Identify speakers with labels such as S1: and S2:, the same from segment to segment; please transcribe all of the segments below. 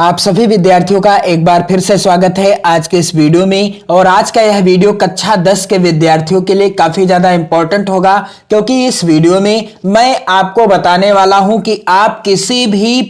S1: आप सभी विद्यार्थियों का एक बार फिर से स्वागत है आज के इस वीडियो में। और आज का यह वीडियो कक्षा 10 के विद्यार्थियों के लिए काफी ज्यादा इंपॉर्टेंट होगा, क्योंकि इस वीडियो में मैं आपको बताने वाला हूं कि आप किसी भी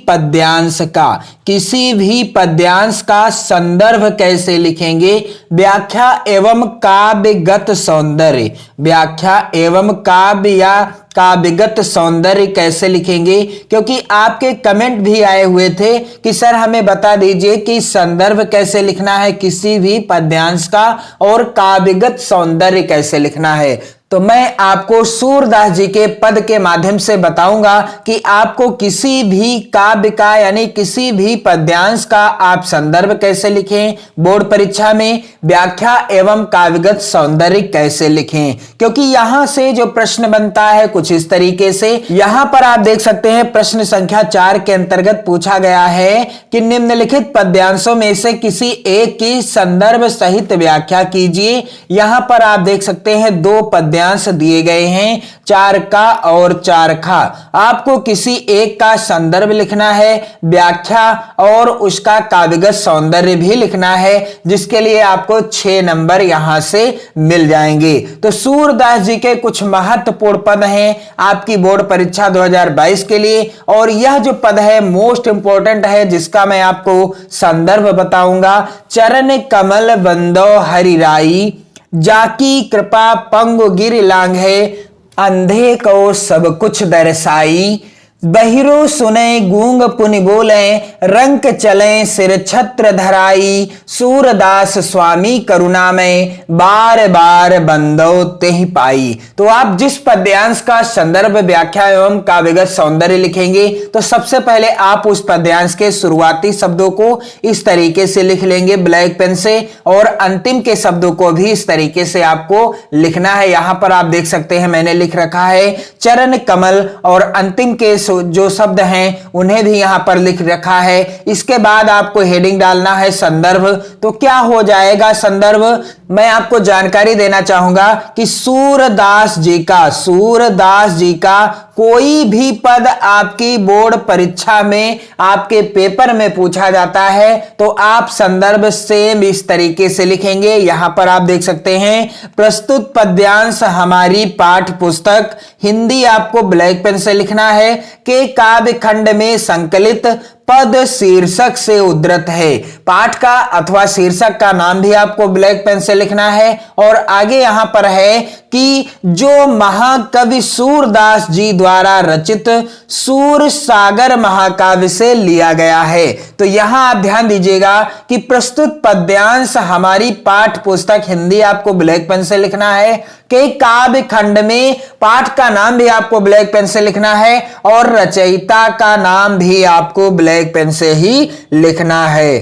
S1: पद्यांश का संदर्भ कैसे लिखेंगे। व्याख्या एवं काव्यगत सौंदर्य, व्याख्या एवं काव्य या काव्यगत सौंदर्य कैसे लिखेंगे, क्योंकि आपके कमेंट भी आए हुए थे कि सर हमें बता दीजिए कि संदर्भ कैसे लिखना है किसी भी पद्यांश का और काव्यगत सौंदर्य कैसे लिखना है। तो मैं आपको सूरदास जी के पद के माध्यम से बताऊंगा कि आपको किसी भी काव्य का यानी किसी भी पद्यांश का आप संदर्भ कैसे लिखें, बोर्ड परीक्षा में व्याख्या एवं काव्यगत सौंदर्य कैसे लिखें। क्योंकि यहां से जो प्रश्न बनता है कुछ इस तरीके से, यहां पर आप देख सकते हैं प्रश्न संख्या 4 के अंतर्गत पूछा गया है कि निम्नलिखित पद्यांशों में से किसी एक की संदर्भ सहित व्याख्या कीजिए। यहां पर आप देख सकते हैं दो पद्यांश दिए गए हैं, चारका और चारखा। आपको किसी एक का संदर्भ लिखना है, व्याख्या और उसका काव्यगत सौंदर्य भी लिखना है, जिसके लिए आपको 6 नंबर यहां से मिल जाएंगे। तो सूरदास जी के कुछ महत्वपूर्ण पद हैं आपकी बोर्ड परीक्षा 2022 के लिए, और यह जो पद है मोस्ट इंपॉर्टेंट है जिसका मैं आपको संदर्भ बताऊंगा। चरण कमल बंदो हरिराई, जाकी कृपा पंगु गिर लांघे, अंधे को सब कुछ दर्शाई, बहिरो सुने गूंग पुनि बोले, रंक चले सिर छत्र धराई, सूरदास स्वामी करुणा में, बार बार बंदो तेहि पाई। तो आप जिस पद्यांश का संदर्भ व्याख्या एवं काव्यगत सौंदर्य लिखेंगे तो सबसे पहले आप उस पद्यांश के शुरुआती शब्दों को इस तरीके से लिख लेंगे ब्लैक पेन से, और अंतिम के शब्दों को भी इस तरीके से आपको लिखना है। यहां पर आप देख सकते हैं मैंने लिख रखा है चरण कमल, और अंतिम के जो शब्द हैं उन्हें भी यहां पर लिख रखा है। इसके बाद आपको हेडिंग डालना है संदर्भ। तो क्या हो जाएगा संदर्भ, मैं आपको जानकारी देना चाहूंगा कि सूरदास जी का कोई भी पद आपकी बोर्ड परीक्षा में आपके पेपर में पूछा जाता है तो आप संदर्भ सेम इस तरीके से लिखेंगे। यहां पर आप देख सकते हैं प्रस्तुत पद्यांश हमारी पाठ्य पुस्तक, हिंदी आपको ब्लैक पेन से लिखना है, के काव्य खंड में संकलित पद शीर्षक से उद्धृत है। पाठ का अथवा शीर्षक का नाम भी आपको ब्लैक पेन से लिखना है, और आगे यहां पर है कि जो महाकवि सूरदास जी द्वारा रचित सूर सागर महाकाव्य से लिया गया है। तो यहां आप ध्यान दीजिएगा कि प्रस्तुत पद्यांश हमारी पाठ्य पुस्तक, हिंदी आपको ब्लैक पेन से लिखना है, के काव्य खंड में पाठ का नाम भी आपको ब्लैक पेन से लिखना है, और रचयिता का नाम भी आपको ब्लैक पेन से ही लिखना है।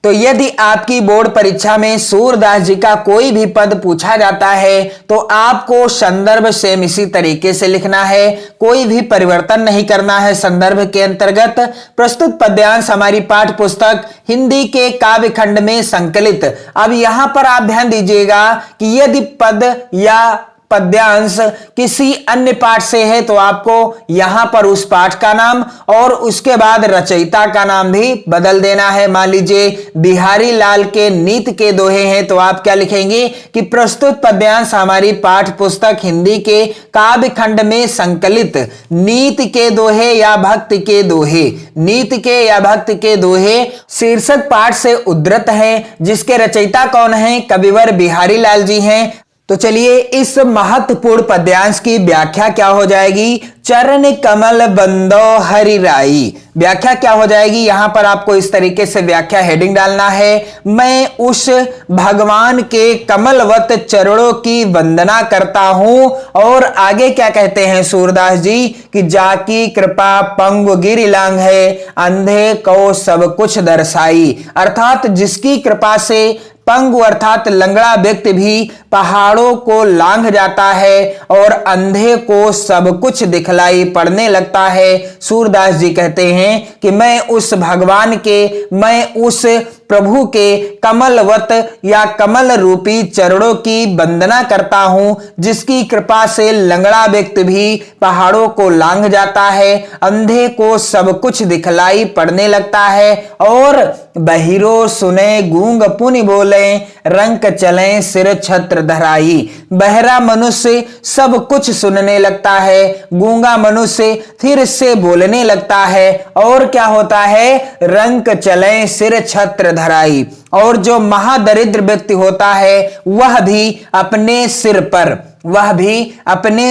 S1: तो यदि आपकी बोर्ड परीक्षा में सूरदास जी का कोई भी पद पूछा जाता है तो आपको संदर्भ सेम इसी तरीके से लिखना है, कोई भी परिवर्तन नहीं करना है। संदर्भ के अंतर्गत प्रस्तुत पद्यांश हमारी पाठ्य पुस्तक, हिंदी के काव्य खंड में संकलित। अब यहां पर आप ध्यान दीजिएगा कि यदि पद या पद्यांश किसी अन्य पाठ से है तो आपको यहां पर उस पाठ का नाम और उसके बाद रचयिता का नाम भी बदल देना है। मान लीजिए बिहारी लाल के नीत के दोहे हैं तो आप क्या लिखेंगे कि प्रस्तुत पद्यांश हमारी पाठ्य पुस्तक, हिंदी के काव्य खंड में संकलित नीत के दोहे या भक्त के दोहे, नीत के या भक्त के दोहे शीर्षक पाठ से उद्धृत है, जिसके रचयिता कौन है, कविवर बिहारी लाल जी हैं। तो चलिए इस महत्वपूर्ण पद्यांश की व्याख्या क्या हो जाएगी। चरण कमल बंदो हरिराई, व्याख्या क्या हो जाएगी, यहां पर आपको इस तरीके से व्याख्या हेडिंग डालना है, मैं उस भगवान के कमलवत चरणों की वंदना करता हूं। और आगे क्या कहते हैं सूरदास जी कि जाकी कृपा पंगु गिर लांघे, अंधे को सब कुछ दर्शाई, अर्थात जिसकी कृपा से पंगु अर्थात लंगड़ा व्यक्ति भी पहाड़ों को लांघ जाता है और अंधे को सब कुछ दिखलाई पड़ने लगता है। सूरदास जी कहते हैं कि मैं उस प्रभु के कमलवत या कमल रूपी चरणों की वंदना करता हूं, जिसकी कृपा से लंगड़ा व्यक्ति भी पहाड़ों को लांघ जाता है, अंधे को सब कुछ दिखलाई पड़ने लगता है और बहिरो सुने गूंग पुनि बोले, रंक चले सिर छत्र धराई। बहरा मनुष्य सब कुछ सुनने लगता है, गूंगा मनुष्य फिर से बोलने लगता है और क्या होता है, रंक चले सिर छत्र धराई। और जो महादरिद्र व्यक्ति होता है वह भी अपने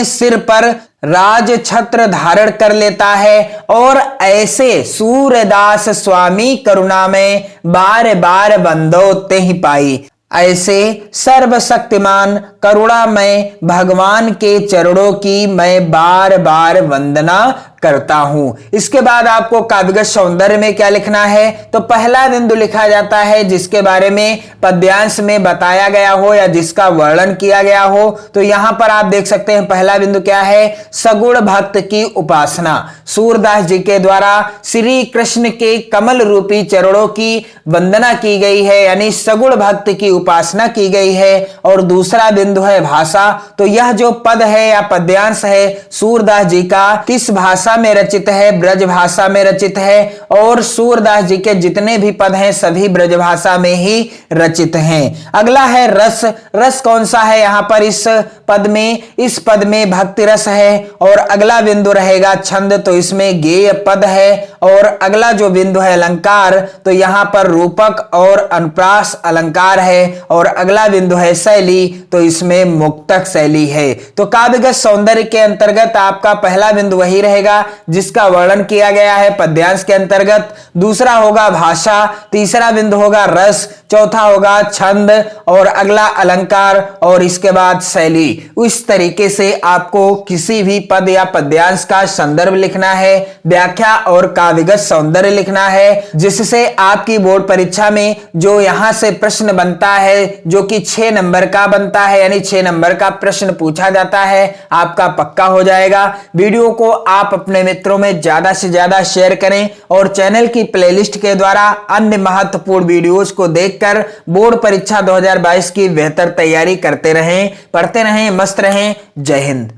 S1: सिर पर राज छत्र धारण कर लेता है और ऐसे सूरदास स्वामी करुणा में बार बार बंदो तेहि पाई। ऐसे सर्वशक्तिमान करुणामय भगवान के चरणों की मैं बार बार वंदना करता हूं। इसके बाद आपको काव्यगत सौंदर्य में क्या लिखना है, तो पहला बिंदु लिखा जाता है जिसके बारे में पद्यांश में बताया गया हो या जिसका वर्णन किया गया हो। तो यहां पर आप देख सकते हैं पहला बिंदु क्या है, सगुण भक्त की उपासना। सूरदास जी के द्वारा श्री कृष्ण के कमल रूपी चरणों की वंदना की गई है, यानी सगुण भक्त की उपासना की गई है। और दूसरा बिंदु है भाषा। तो यह जो पद है या पद्यांश है सूरदास जी का किस भाषा में रचित है, ब्रज भाषा में रचित है। और सूरदास जी के जितने भी पद हैं सभी ब्रज भाषा में ही रचित हैं। अगला है रस। रस कौन सा है यहाँ पर इस पद में भक्ति रस है। और अगला बिंदु रहेगा छंद, तो इसमें गेय पद है। और अगला जो बिंदु है अलंकार, तो यहाँ पर रूपक और अनुप्रास अलंकार है। और अगला बिंदु है शैली, तो इसमें मुक्तक शैली है। तो काव्यगत सौंदर्य के अंतर्गत आपका पहला बिंदु वही रहेगा जिसका वर्णन किया गया है पद्यांश के अंतर्गत। दूसरा होगा भाषा, तीसरा बिंदु होगा रस, चौथा होगा छंद और अगला अलंकार और इसके बाद शैली। उस तरीके से आपको किसी भी पद या पद्यांश का संदर्भ लिखना है, व्याख्या और काव्यगत सौंदर्य लिखना है, जिससे आपकी बोर्ड परीक्षा में जो यहां से प्रश्न बनता है जो कि 6 नंबर का बनता है, यानी 6 नंबर का प्रश्न पूछा जाता है, आपका पक्का हो जाएगा। वीडियो को आप अपने मित्रों में ज्यादा से ज्यादा शेयर करें और चैनल की प्लेलिस्ट के द्वारा अन्य महत्वपूर्ण वीडियोज को देखकर बोर्ड परीक्षा 2022 की बेहतर तैयारी करते रहें, पढ़ते रहें, मस्त रहें। जय हिंद।